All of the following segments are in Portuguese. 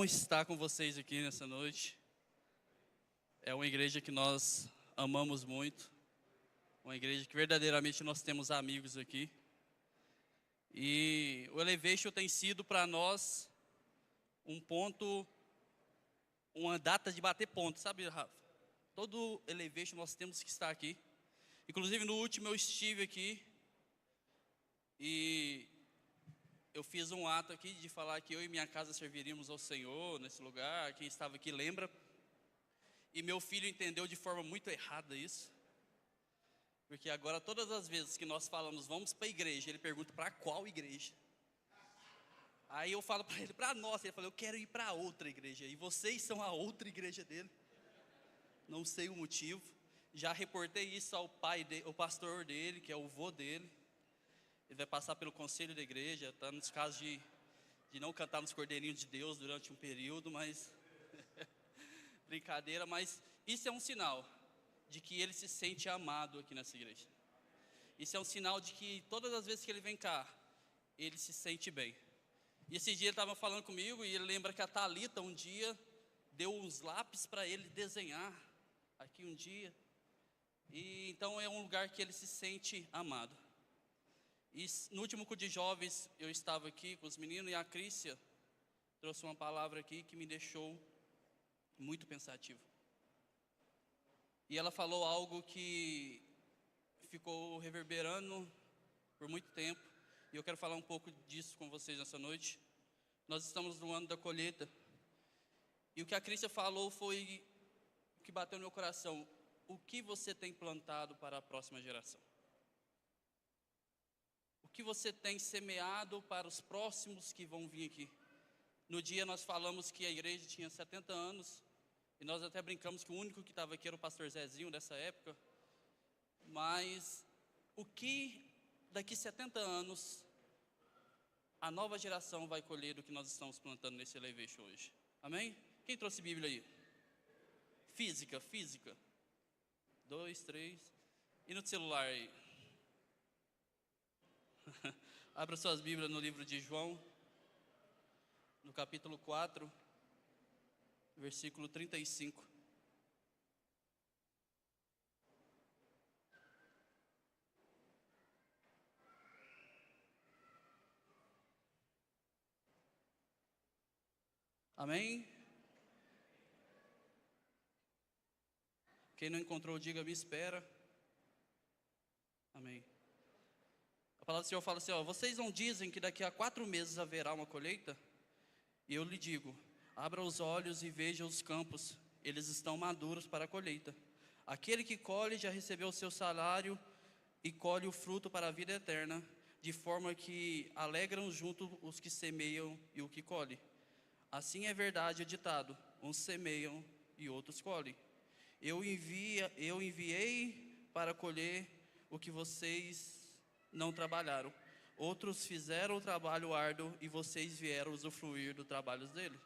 bom estar com vocês aqui nessa noite. É uma igreja que nós amamos muito, uma igreja que verdadeiramente nós temos amigos aqui. E o Elevation tem sido para nós um ponto, uma data de bater ponto, sabe, Rafa? Todo Elevation nós temos que estar aqui. Inclusive no último eu estive aqui e eu fiz um ato aqui de falar que eu e minha casa serviríamos ao Senhor nesse lugar. Quem estava aqui lembra. E meu filho entendeu de forma muito errada isso. Porque agora todas as vezes que nós falamos vamos para a igreja, ele pergunta para qual igreja. Aí eu falo para ele, para nossa. Ele falou, eu quero ir para outra igreja. E vocês são a outra igreja dele. Não sei o motivo. Já reportei isso ao pai dele, ao pastor dele, que é o vô dele. Ele vai passar pelo conselho da igreja, está nos casos de não cantar nos Cordeirinhos de Deus durante um período, mas brincadeira, mas isso é um sinal de que ele se sente amado aqui nessa igreja. Isso é um sinal de que todas as vezes que ele vem cá, ele se sente bem. E esse dia ele estava falando comigo e ele lembra que a Thalita um dia deu uns lápis para ele desenhar aqui um dia. E então é um lugar que ele se sente amado. E no último culto de jovens, eu estava aqui com os meninos e a Crícia trouxe uma palavra aqui que me deixou muito pensativo. E ela falou algo que ficou reverberando por muito tempo. E eu quero falar um pouco disso com vocês nessa noite. Nós estamos no ano da colheita. E o que a Crícia falou foi o que bateu no meu coração. O que você tem plantado para a próxima geração? O que você tem semeado para os próximos que vão vir aqui? No dia nós falamos que a igreja tinha 70 anos, e nós até brincamos que o único que estava aqui era o pastor Zezinho dessa época. Mas o que daqui 70 anos a nova geração vai colher do que nós estamos plantando nesse Elevation hoje? Amém? Quem trouxe Bíblia aí? Física. 2, 3. E no celular aí? Abra suas Bíblias no livro de João, no capítulo 4, versículo 35. Amém? Quem não encontrou, diga, me espera. Amém. A palavra do Senhor fala assim, vocês não dizem que daqui a 4 meses haverá uma colheita? E eu lhe digo, abra os olhos e veja os campos, eles estão maduros para a colheita. Aquele que colhe já recebeu o seu salário e colhe o fruto para a vida eterna, de forma que alegram junto os que semeiam e o que colhe. Assim é verdade o ditado, uns semeiam e outros colhem. Eu enviei para colher o que vocês não trabalharam. Outros fizeram o trabalho árduo e vocês vieram usufruir do trabalho dele.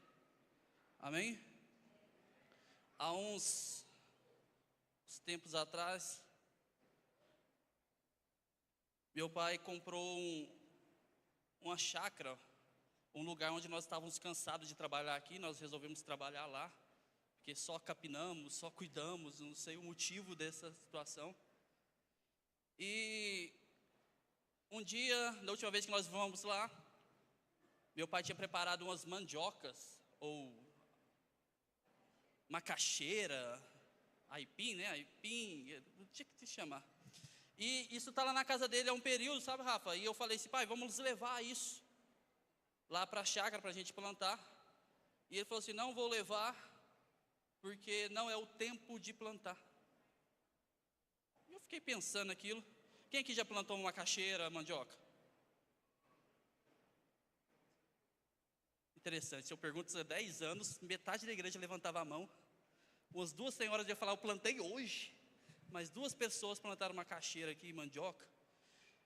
Amém? Há uns tempos atrás, meu pai comprou uma chácara, um lugar onde nós estávamos cansados de trabalhar aqui. Nós resolvemos trabalhar lá, porque só capinamos, só cuidamos, não sei o motivo dessa situação. E um dia, na última vez que nós fomos lá, meu pai tinha preparado umas mandiocas, ou macaxeira, aipim, né? Aipim, não tinha que se chamar. E isso está lá na casa dele há um período, sabe, Rafa? E eu falei assim, pai, vamos levar isso lá para a chácara para a gente plantar. E ele falou assim, não vou levar, porque não é o tempo de plantar. E eu fiquei pensando aquilo. Quem aqui já plantou uma macaxeira, mandioca? Interessante, se eu pergunto há 10 anos, metade da igreja levantava a mão. Umas 2 senhoras iam falar, eu plantei hoje. Mas 2 pessoas plantaram macaxeira aqui, mandioca.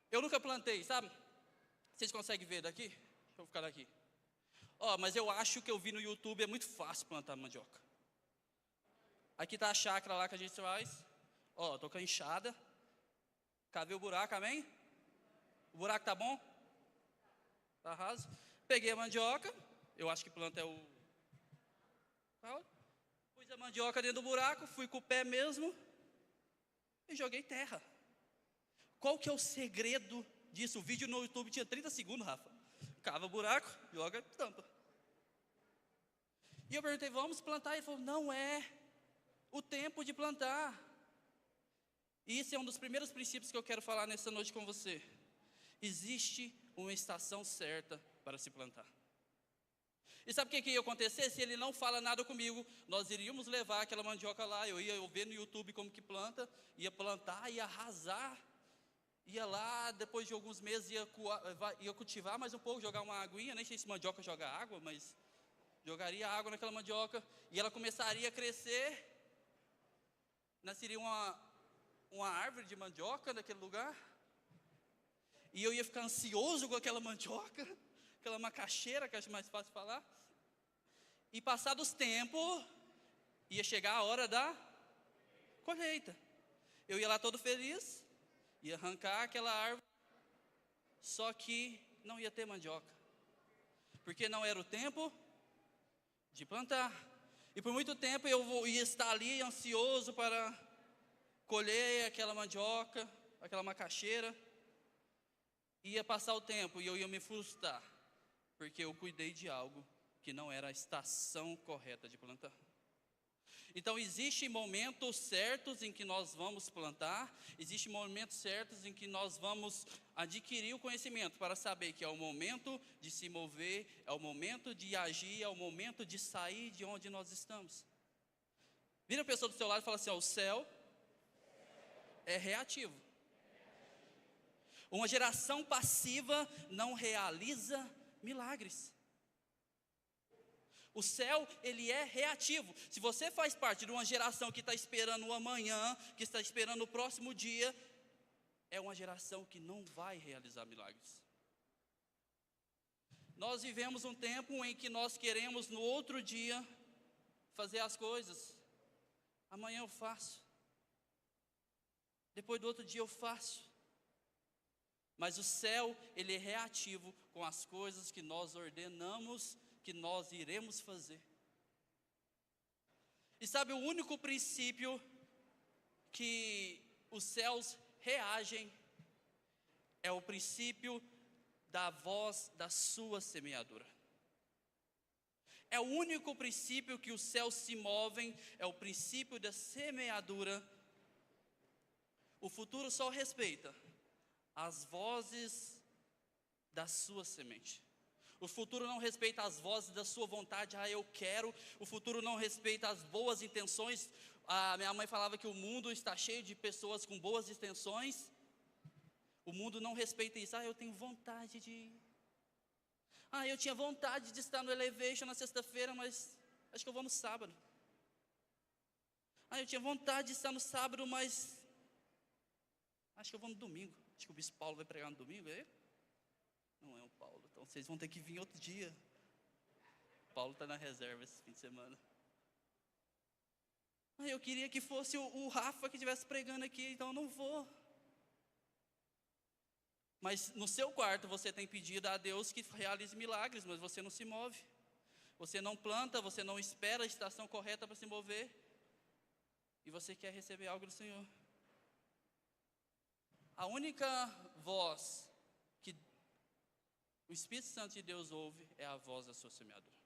Eu nunca plantei, sabe? Vocês conseguem ver daqui? Deixa eu ficar daqui. Mas eu acho que eu vi no YouTube, é muito fácil plantar mandioca. Aqui está a chácara lá que a gente faz. Estou com a enxada. Cavei o buraco, amém? O buraco tá bom? Tá raso? Peguei a mandioca. Eu acho que planta é o Pus a mandioca dentro do buraco, fui com o pé mesmo e joguei terra. Qual que é o segredo disso? O vídeo no YouTube tinha 30 segundos, Rafa. Cava o buraco, joga, tampa. E eu perguntei, vamos plantar? Ele falou, não é o tempo de plantar. E esse é um dos primeiros princípios que eu quero falar nessa noite com você. Existe uma estação certa para se plantar. E sabe o que ia acontecer? Se ele não fala nada comigo, nós iríamos levar aquela mandioca lá, eu ia ver no YouTube como que planta, ia plantar, ia arrasar, ia lá, depois de alguns meses ia cultivar mais um pouco, jogar uma aguinha, nem sei se mandioca joga água, mas jogaria água naquela mandioca, e ela começaria a crescer, nasceria uma árvore de mandioca naquele lugar, e eu ia ficar ansioso com aquela mandioca, aquela macaxeira, que acho mais fácil falar, e passados tempos, ia chegar a hora da colheita, eu ia lá todo feliz, ia arrancar aquela árvore, só que não ia ter mandioca, porque não era o tempo de plantar, e por muito tempo eu ia estar ali ansioso para colher aquela mandioca, aquela macaxeira, ia passar o tempo e eu ia me frustrar, porque eu cuidei de algo que não era a estação correta de plantar. Então existem momentos certos em que nós vamos plantar, existem momentos certos em que nós vamos adquirir o conhecimento para saber que é o momento de se mover, é o momento de agir, é o momento de sair de onde nós estamos. Vira a pessoa do seu lado e fala assim, ó, o céu é reativo. Uma geração passiva não realiza milagres. O céu, ele é reativo. Se você faz parte de uma geração que está esperando o amanhã, que está esperando o próximo dia, é uma geração que não vai realizar milagres. Nós vivemos um tempo em que nós queremos no outro dia fazer as coisas. Amanhã eu faço. Depois do outro dia eu faço. Mas o céu, ele é reativo com as coisas que nós ordenamos, que nós iremos fazer. E sabe, o único princípio que os céus reagem é o princípio da voz da sua semeadura. É o único princípio que os céus se movem, é o princípio da semeadura. O futuro só respeita as vozes da sua semente. O futuro não respeita as vozes da sua vontade, eu quero. O futuro não respeita as boas intenções. A minha mãe falava que o mundo está cheio de pessoas com boas intenções. O mundo não respeita isso. Eu tenho vontade de ir. Eu tinha vontade de estar no Elevation na sexta-feira, mas acho que eu vou no sábado. Eu tinha vontade de estar no sábado, mas acho que eu vou no domingo. Acho que o bispo Paulo vai pregar no domingo, é ele? Não é o Paulo, então vocês vão ter que vir outro dia. Paulo está na reserva esse fim de semana. Eu queria que fosse o Rafa que estivesse pregando aqui, então eu não vou. Mas no seu quarto você tem pedido a Deus que realize milagres, mas você não se move. Você não planta, você não espera a estação correta para se mover. E você quer receber algo do Senhor. A única voz que o Espírito Santo de Deus ouve é a voz da sua semeadura.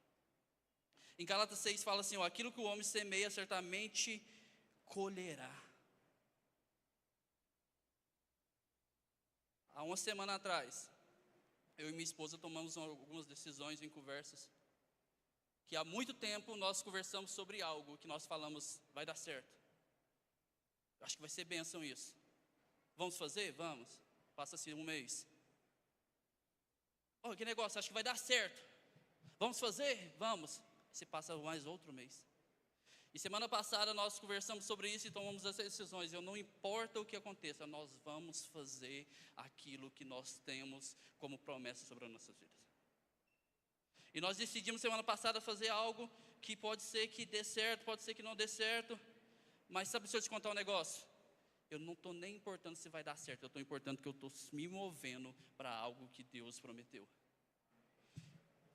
Em Gálatas 6 fala assim, aquilo que o homem semeia certamente colherá. Há uma semana atrás, eu e minha esposa tomamos algumas decisões em conversas, que há muito tempo nós conversamos sobre algo que nós falamos, vai dar certo. Eu acho que vai ser bênção isso. Vamos fazer? Vamos. Passa-se um mês. Que negócio, acho que vai dar certo. Vamos fazer? Vamos. Se passa mais outro mês. E semana passada nós conversamos sobre isso e tomamos as decisões. Não importa o que aconteça, nós vamos fazer aquilo que nós temos como promessa sobre as nossas vidas. E nós decidimos semana passada fazer algo que pode ser que dê certo, pode ser que não dê certo. Mas sabe, se eu te contar um negócio? Eu não estou nem importando se vai dar certo, eu estou importando que eu estou me movendo para algo que Deus prometeu.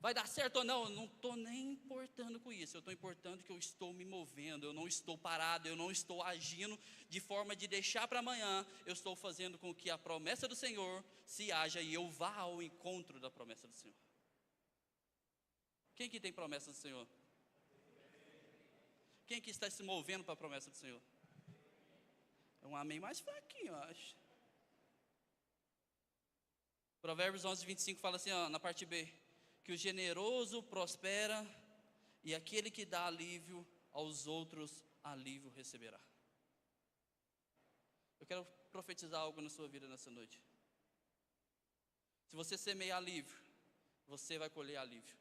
Vai dar certo ou não? Eu não estou nem importando com isso. Eu estou importando que eu estou me movendo. Eu não estou parado. Eu não estou agindo de forma de deixar para amanhã. Eu estou fazendo com que a promessa do Senhor se haja e eu vá ao encontro da promessa do Senhor. Quem que tem promessa do Senhor? Quem que está se movendo para a promessa do Senhor? É um amém mais fraquinho, eu acho. Provérbios 11, 25 fala assim, ó, na parte B: que o generoso prospera e aquele que dá alívio aos outros, alívio receberá. Eu quero profetizar algo na sua vida nessa noite. Se você semeia alívio, você vai colher alívio.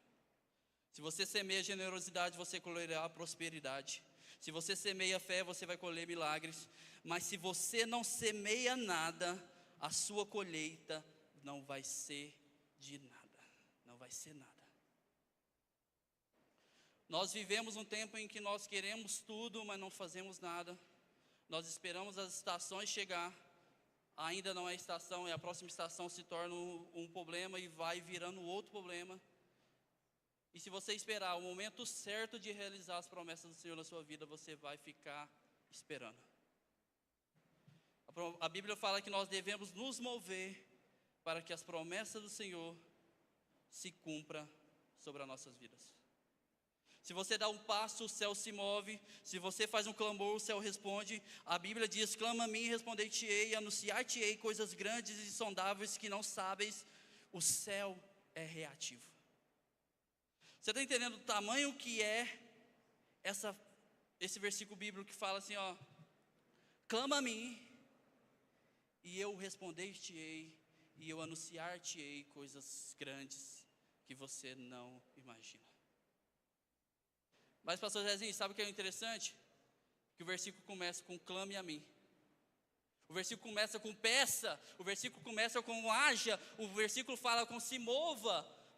Se você semeia generosidade, você colherá prosperidade. Se você semeia fé, você vai colher milagres. Mas se você não semeia nada, a sua colheita não vai ser de nada. Não vai ser nada. Nós vivemos um tempo em que nós queremos tudo, mas não fazemos nada. Nós esperamos as estações chegar. Ainda não é estação, e a próxima estação se torna um problema e vai virando outro problema. E se você esperar o momento certo de realizar as promessas do Senhor na sua vida, você vai ficar esperando. A Bíblia fala que nós devemos nos mover para que as promessas do Senhor se cumpram sobre as nossas vidas. Se você dá um passo, o céu se move. Se você faz um clamor, o céu responde. A Bíblia diz: clama a mim e responder-te-ei, anunciar-te-ei coisas grandes e insondáveis que não sabes. O céu é reativo. Você está entendendo o tamanho que é esse versículo bíblico que fala assim, ó: clama a mim e eu responder-te-ei, e eu anunciar-te-ei coisas grandes que você não imagina. Mas, pastor Zezinho, sabe o que é interessante? Que o versículo começa com clame a mim. O versículo começa com peça. O versículo começa com haja. O versículo fala com se mova.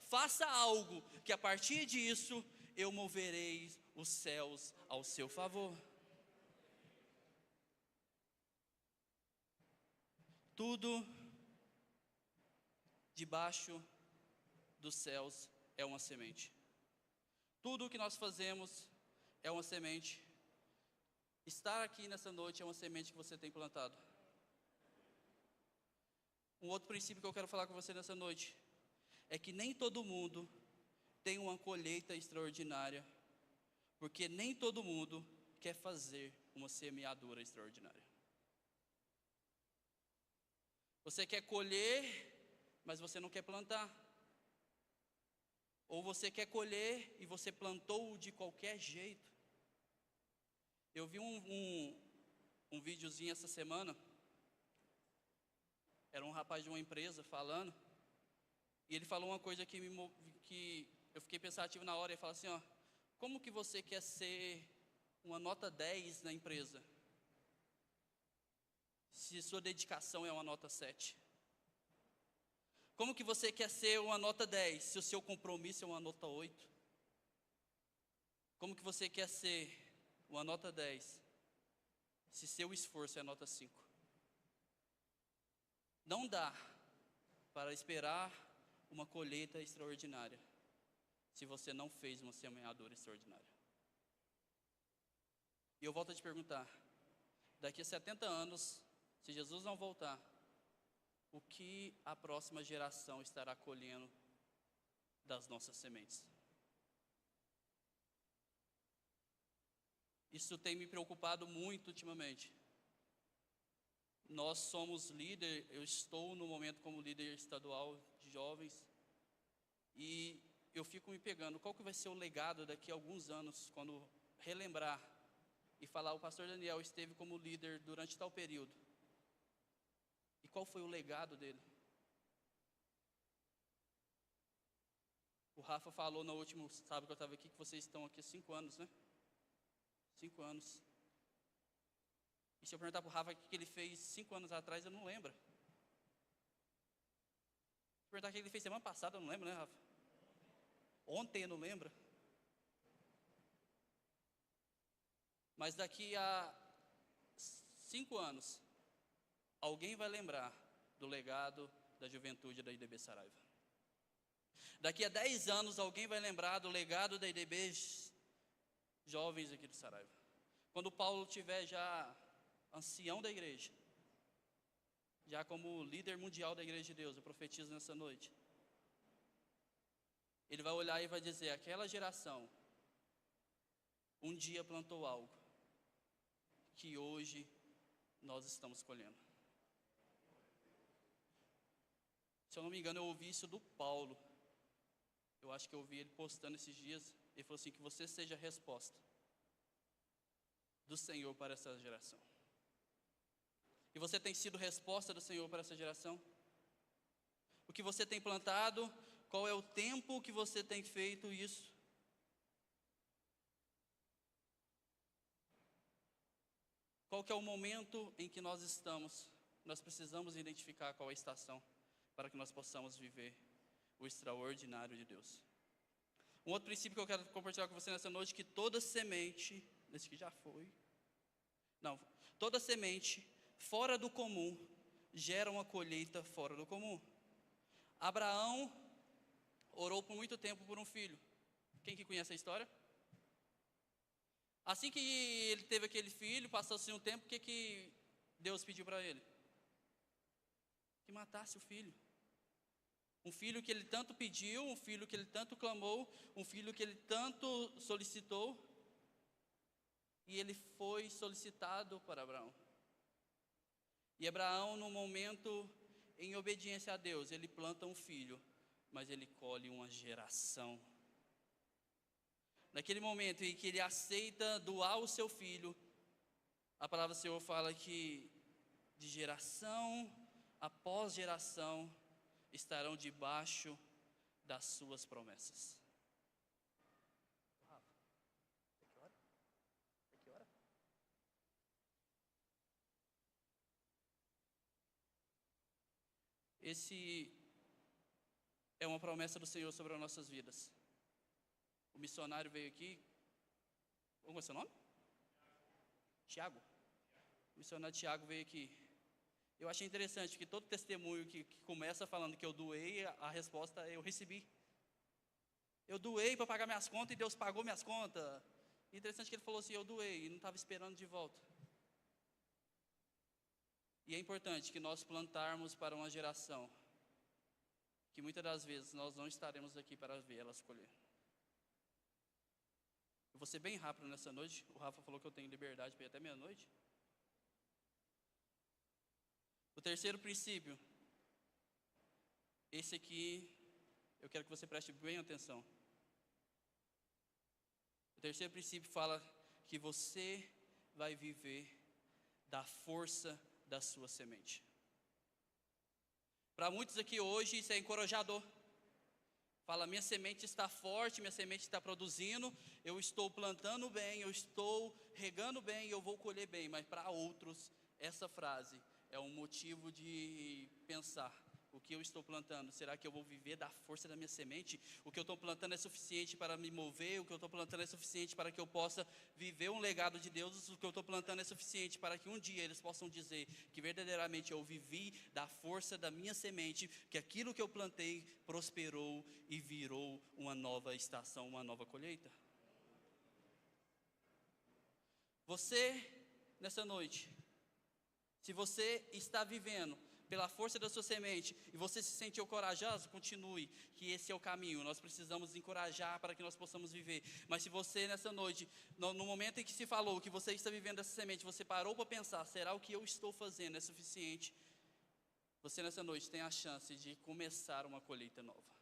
Faça algo, que a partir disso eu moverei os céus ao seu favor. Tudo debaixo dos céus é uma semente. Tudo o que nós fazemos é uma semente. Estar aqui nessa noite é uma semente que você tem plantado. Um outro princípio que eu quero falar com você nessa noite é que nem todo mundo tem uma colheita extraordinária, porque nem todo mundo quer fazer uma semeadura extraordinária. Você quer colher, mas você não quer plantar. Ou você quer colher e você plantou de qualquer jeito. Eu vi um videozinho essa semana. Era um rapaz de uma empresa falando. E ele falou uma coisa que eu fiquei pensativo na hora. Ele falou assim, ó: como que você quer ser uma nota 10 na empresa, se sua dedicação é uma nota 7? Como que você quer ser uma nota 10, se o seu compromisso é uma nota 8? Como que você quer ser uma nota 10, se seu esforço é nota 5? Não dá para esperar uma colheita extraordinária, se você não fez uma semeadura extraordinária. E eu volto a te perguntar, daqui a 70 anos, se Jesus não voltar, o que a próxima geração estará colhendo das nossas sementes? Isso tem me preocupado muito ultimamente. Nós somos líder, eu estou no momento como líder estadual de jovens, e eu fico me pegando, qual que vai ser o legado daqui a alguns anos, quando relembrar e falar, o pastor Daniel esteve como líder durante tal período. E qual foi o legado dele? O Rafa falou no último sábado que eu estava aqui, que vocês estão aqui há 5 anos, né? 5 anos. E se eu perguntar para o Rafa o que ele fez 5 anos atrás, eu não lembro. Se eu perguntar o que ele fez semana passada, eu não lembro, né, Rafa? Ontem eu não lembro. Mas daqui a 5 anos, alguém vai lembrar do legado da juventude da IDB Saraiva. Daqui a 10 anos, alguém vai lembrar do legado da IDB Jovens aqui do Saraiva. Quando Paulo tiver já ancião da igreja, já como líder mundial da igreja de Deus, eu profetizo nessa noite. Ele vai olhar e vai dizer: aquela geração um dia plantou algo que hoje nós estamos colhendo. Se eu não me engano, eu ouvi isso do Paulo. Eu acho que eu ouvi ele postando esses dias. Ele falou assim: que você seja a resposta do Senhor para essa geração. E você tem sido resposta do Senhor para essa geração? O que você tem plantado? Qual é o tempo que você tem feito isso? Qual que é o momento em que nós estamos? Nós precisamos identificar qual é a estação para que nós possamos viver o extraordinário de Deus. Um outro princípio que eu quero compartilhar com você nessa noite, que toda semente, esse que já foi, toda semente fora do comum gera uma colheita fora do comum. Abraão orou por muito tempo por um filho. Quem que conhece a história? Assim que ele teve aquele filho, passou-se um tempo, o que Deus pediu para ele? Que matasse o filho. Um filho que ele tanto pediu, um filho que ele tanto clamou, um filho que ele tanto solicitou. E ele foi solicitado para Abraão. E Abraão, no momento, em obediência a Deus, ele planta um filho, mas ele colhe uma geração. Naquele momento em que ele aceita doar o seu filho, a palavra do Senhor fala que de geração após geração estarão debaixo das suas promessas. Que hora? Esse é uma promessa do Senhor sobre as nossas vidas. O missionário veio aqui. Qual é o seu nome? Tiago. O missionário Tiago veio aqui. Eu achei interessante que todo testemunho que começa falando que eu doei, a resposta é: eu recebi. Eu doei para pagar minhas contas e Deus pagou minhas contas. Interessante que ele falou assim: eu doei e não estava esperando de volta. E é importante que nós plantarmos para uma geração que muitas das vezes nós não estaremos aqui para ver elas colher. Eu vou ser bem rápido nessa noite. O Rafa falou que eu tenho liberdade para ir até meia-noite. O terceiro princípio, esse aqui, eu quero que você preste bem atenção. O terceiro princípio fala que você vai viver da força da sua semente. Para muitos aqui hoje isso é encorajador. Fala: minha semente está forte, minha semente está produzindo, eu estou plantando bem, eu estou regando bem, eu vou colher bem. Mas para outros, essa frase é um motivo de pensar: o que eu estou plantando, será que eu vou viver da força da minha semente? O que eu estou plantando é suficiente para me mover? O que eu estou plantando é suficiente para que eu possa viver um legado de Deus? O que eu estou plantando é suficiente para que um dia eles possam dizer que verdadeiramente eu vivi da força da minha semente, que aquilo que eu plantei prosperou e virou uma nova estação, uma nova colheita? Você, nessa noite, se você está vivendo pela força da sua semente e você se sentiu corajoso, continue, que esse é o caminho. Nós precisamos encorajar para que nós possamos viver. Mas se você nessa noite, no momento em que se falou que você está vivendo essa semente, você parou para pensar: será o que eu estou fazendo é suficiente? Você nessa noite tem a chance de começar uma colheita nova,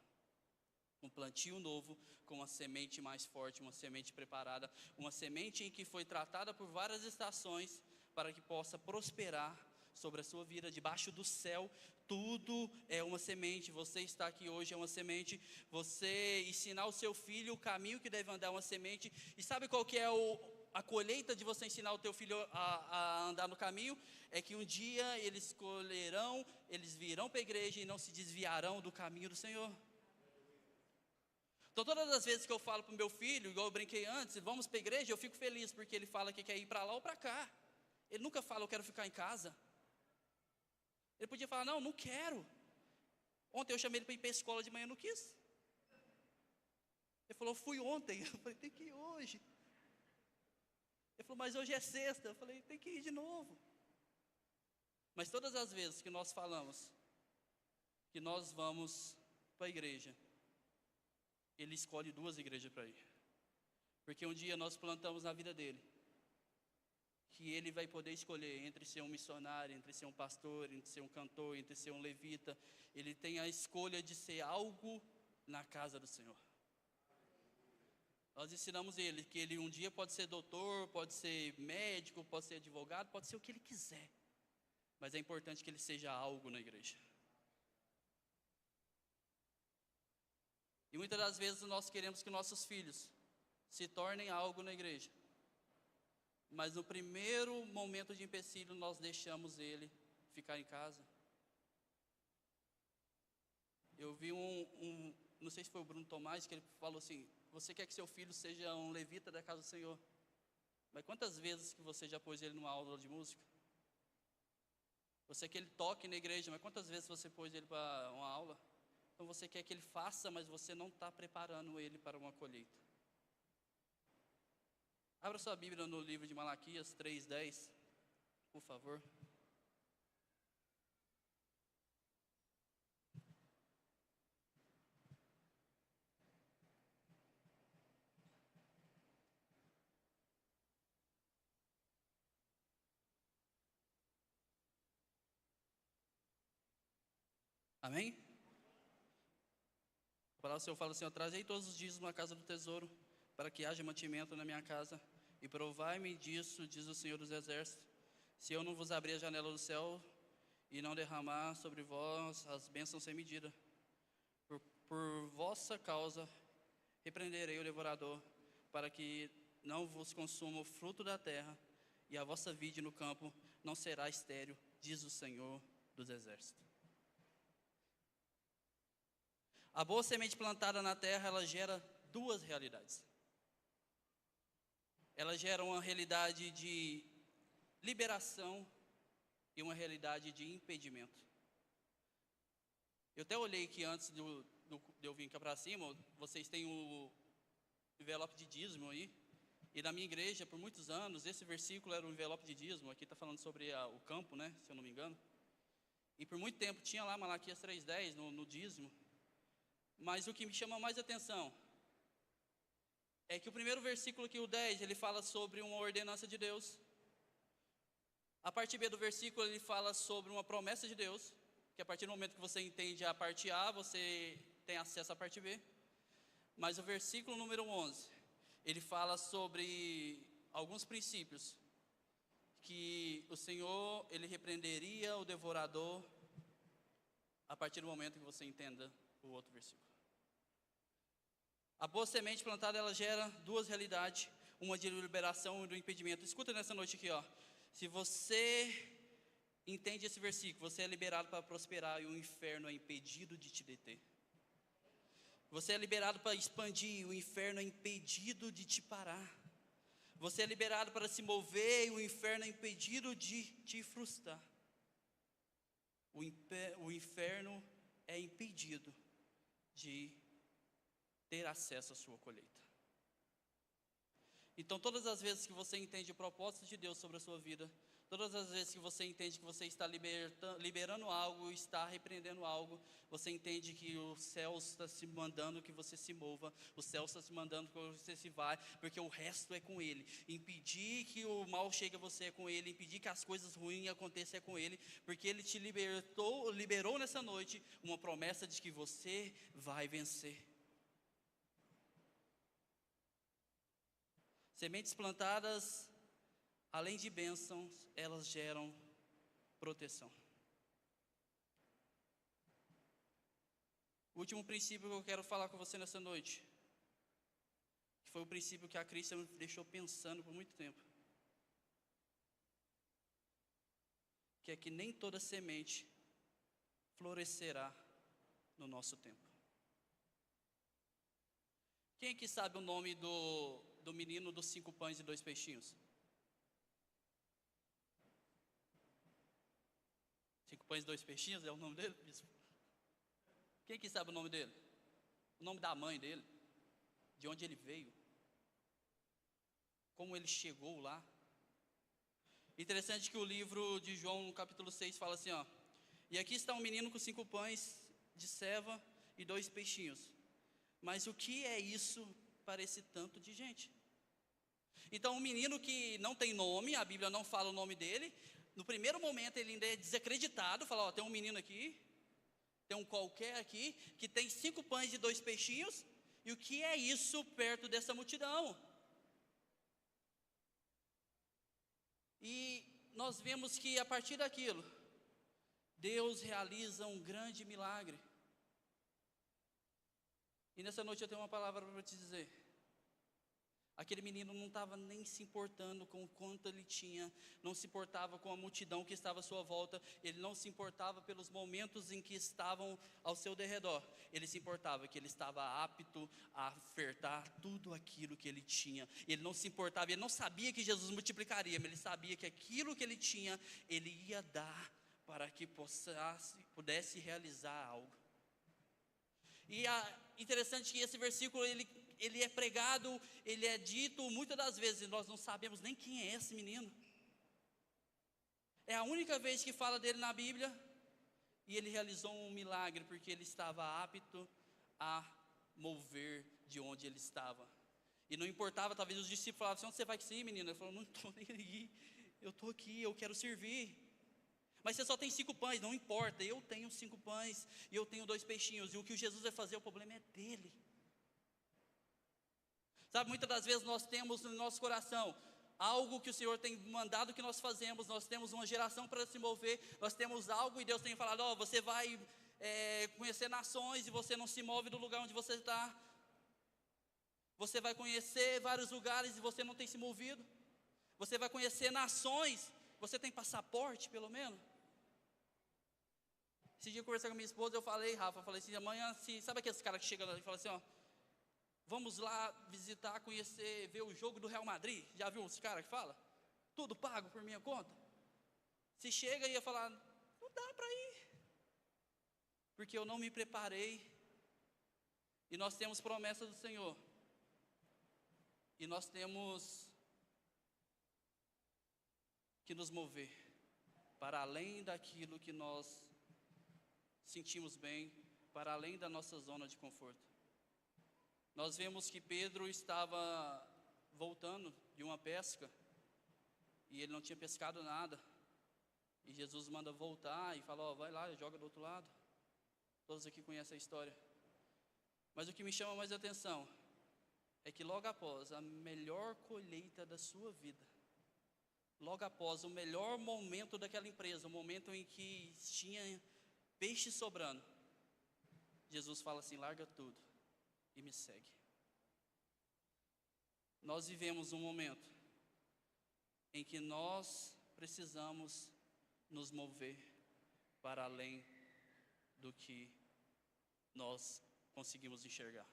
um plantio novo, com uma semente mais forte, uma semente preparada, uma semente em que foi tratada por várias estações para que possa prosperar sobre a sua vida. Debaixo do céu, tudo é uma semente. Você está aqui hoje é uma semente. Você ensinar o seu filho o caminho que deve andar é uma semente. E sabe qual que é a colheita de você ensinar o teu filho a andar no caminho? É que um dia eles colherão, eles virão para a igreja e não se desviarão do caminho do Senhor. Então todas as vezes que eu falo para o meu filho, igual eu brinquei antes, vamos para a igreja, eu fico feliz, porque ele fala que quer ir para lá ou para cá. Ele nunca fala: eu quero ficar em casa. Ele podia falar: não quero. Ontem eu chamei ele para ir para a escola de manhã, não quis. Ele falou, fui ontem. Eu falei, tem que ir hoje. Ele falou, mas hoje é sexta. Eu falei, tem que ir de novo. Mas todas as vezes que nós falamos que nós vamos para a igreja, ele escolhe 2 igrejas para ir. Porque um dia nós plantamos na vida dele que ele vai poder escolher entre ser um missionário, entre ser um pastor, entre ser um cantor, entre ser um levita. Ele tem a escolha de ser algo na casa do Senhor. Nós ensinamos ele que ele um dia pode ser doutor, pode ser médico, pode ser advogado, pode ser o que ele quiser. Mas é importante que ele seja algo na igreja. E muitas das vezes nós queremos que nossos filhos se tornem algo na igreja. Mas no primeiro momento de empecilho nós deixamos ele ficar em casa. Eu vi não sei se foi o Bruno Tomás, que ele falou assim, você quer que seu filho seja um levita da casa do Senhor. Mas quantas vezes que você já pôs ele numa aula de música? Você quer que ele toque na igreja, mas quantas vezes você pôs ele para uma aula? Então você quer que ele faça, mas você não está preparando ele para uma colheita. Abra sua Bíblia no livro de Malaquias 3:10, por favor. Amém? A palavra do Senhor fala assim, trazei todos os dias na casa do tesouro, para que haja mantimento na minha casa, e provai-me disso, diz o Senhor dos Exércitos, se eu não vos abrir a janela do céu, e não derramar sobre vós as bênçãos sem medida. Por vossa causa, repreenderei o devorador, para que não vos consuma o fruto da terra, e a vossa vide no campo não será estéril, diz o Senhor dos Exércitos. A boa semente plantada na terra, ela gera 2 realidades. Ela gera uma realidade de liberação e uma realidade de impedimento. Eu até olhei que antes de eu vir cá para cima, vocês têm o envelope de dízimo aí. E na minha igreja, por muitos anos, esse versículo era o envelope de dízimo. Aqui está falando sobre o campo, né, se eu não me engano. E por muito tempo tinha lá Malaquias 3:10 no dízimo. Mas o que me chama mais atenção é que o primeiro versículo aqui, o 10, ele fala sobre uma ordenança de Deus. A parte B do versículo, ele fala sobre uma promessa de Deus, que a partir do momento que você entende a parte A, você tem acesso à parte B. Mas o versículo número 11, ele fala sobre alguns princípios, que o Senhor, ele repreenderia o devorador, a partir do momento que você entenda o outro versículo. A boa semente plantada, ela gera 2 realidades, uma de liberação e do impedimento. Escuta nessa noite aqui, se você entende esse versículo, você é liberado para prosperar e o inferno é impedido de te deter. Você é liberado para expandir e o inferno é impedido de te parar. Você é liberado para se mover e o inferno é impedido de te frustrar. O inferno é impedido de ter acesso à sua colheita. Então, todas as vezes que você entende o propósito de Deus sobre a sua vida, todas as vezes que você entende que você está liberando algo, está repreendendo algo, você entende que o céu está se mandando que você se mova, o céu está se mandando que você se vá, porque o resto é com Ele. Impedir que o mal chegue a você é com Ele, impedir que as coisas ruins aconteçam é com Ele, porque Ele te liberou nessa noite uma promessa de que você vai vencer. Sementes plantadas, além de bênçãos, elas geram proteção. O último princípio que eu quero falar com você nessa noite, que foi o princípio que a Cris me deixou pensando por muito tempo, que é que nem toda semente florescerá no nosso tempo. Quem aqui sabe o nome do menino dos 5 pães e 2 peixinhos? 5 pães e 2 peixinhos é o nome dele, bispo? Quem aqui sabe o nome dele? O nome da mãe dele? de onde ele veio, como ele chegou lá. Interessante que o livro de João, no capítulo 6, fala assim, ó: e aqui está um menino com 5 pães de ceva e 2 peixinhos. Mas o que é isso para esse tanto de gente? Então, um menino que não tem nome, a Bíblia não fala o nome dele. No primeiro momento ele ainda é desacreditado, fala, ó, tem um menino aqui, tem um qualquer aqui, que tem 5 pães e 2 peixinhos, e o que é isso perto dessa multidão? E nós vemos que a partir daquilo, Deus realiza um grande milagre. E nessa noite eu tenho uma palavra para te dizer. Aquele menino não estava nem se importando com o quanto ele tinha, não se importava com a multidão que estava à sua volta, ele não se importava pelos momentos em que estavam ao seu derredor, ele se importava que ele estava apto a ofertar tudo aquilo que ele tinha. Ele não se importava, ele não sabia que Jesus multiplicaria, mas ele sabia que aquilo que ele tinha, ele ia dar para que pudesse realizar algo. E interessante que esse versículo, ele é pregado, ele é dito muitas das vezes, e nós não sabemos nem quem é esse menino. É a única vez que fala dele na Bíblia, e ele realizou um milagre, porque ele estava apto a mover de onde ele estava. E não importava, talvez os discípulos falavam assim, onde você vai ir, menino? Ele falou, não estou nem aí, eu estou aqui, eu quero servir. Mas você só tem 5 pães, não importa, eu tenho 5 pães, e eu tenho 2 peixinhos, e o que o Jesus vai fazer, o problema é dele. Sabe, muitas das vezes nós temos no nosso coração algo que o Senhor tem mandado que nós fazemos, nós temos uma geração para se mover, nós temos algo e Deus tem falado, ó, você vai conhecer nações e você não se move do lugar onde você está. Você vai conhecer vários lugares e você não tem se movido. Você vai conhecer nações, você tem passaporte pelo menos? Esse dia eu conversei com minha esposa, eu falei, Rafa, eu falei assim, amanhã, sabe aqueles caras que chegam lá e falam assim, ó, vamos lá visitar, conhecer, ver o jogo do Real Madrid? Já viu esse cara que fala? Tudo pago por minha conta. Se chega e ia falar, não dá para ir, porque eu não me preparei. E nós temos promessa do Senhor. E nós temos que nos mover para além daquilo que nós sentimos bem, para além da nossa zona de conforto. Nós vemos que Pedro estava voltando de uma pesca e ele não tinha pescado nada. E Jesus manda voltar e fala, ó, vai lá, joga do outro lado. Todos aqui conhecem a história. Mas o que me chama mais a atenção é que logo após a melhor colheita da sua vida, logo após o melhor momento daquela empresa, o momento em que tinha peixe sobrando, Jesus fala assim, larga tudo e me segue. Nós vivemos um momento em que nós precisamos nos mover para além do que nós conseguimos enxergar.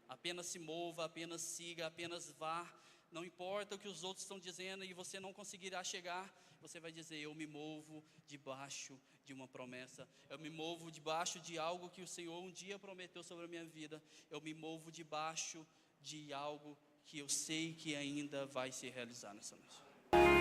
Apenas se mova, apenas siga, apenas vá. Não importa o que os outros estão dizendo e você não conseguirá chegar, você vai dizer, eu me movo debaixo de uma promessa. Eu me movo debaixo de algo que o Senhor um dia prometeu sobre a minha vida. Eu me movo debaixo de algo que eu sei que ainda vai se realizar nessa noite.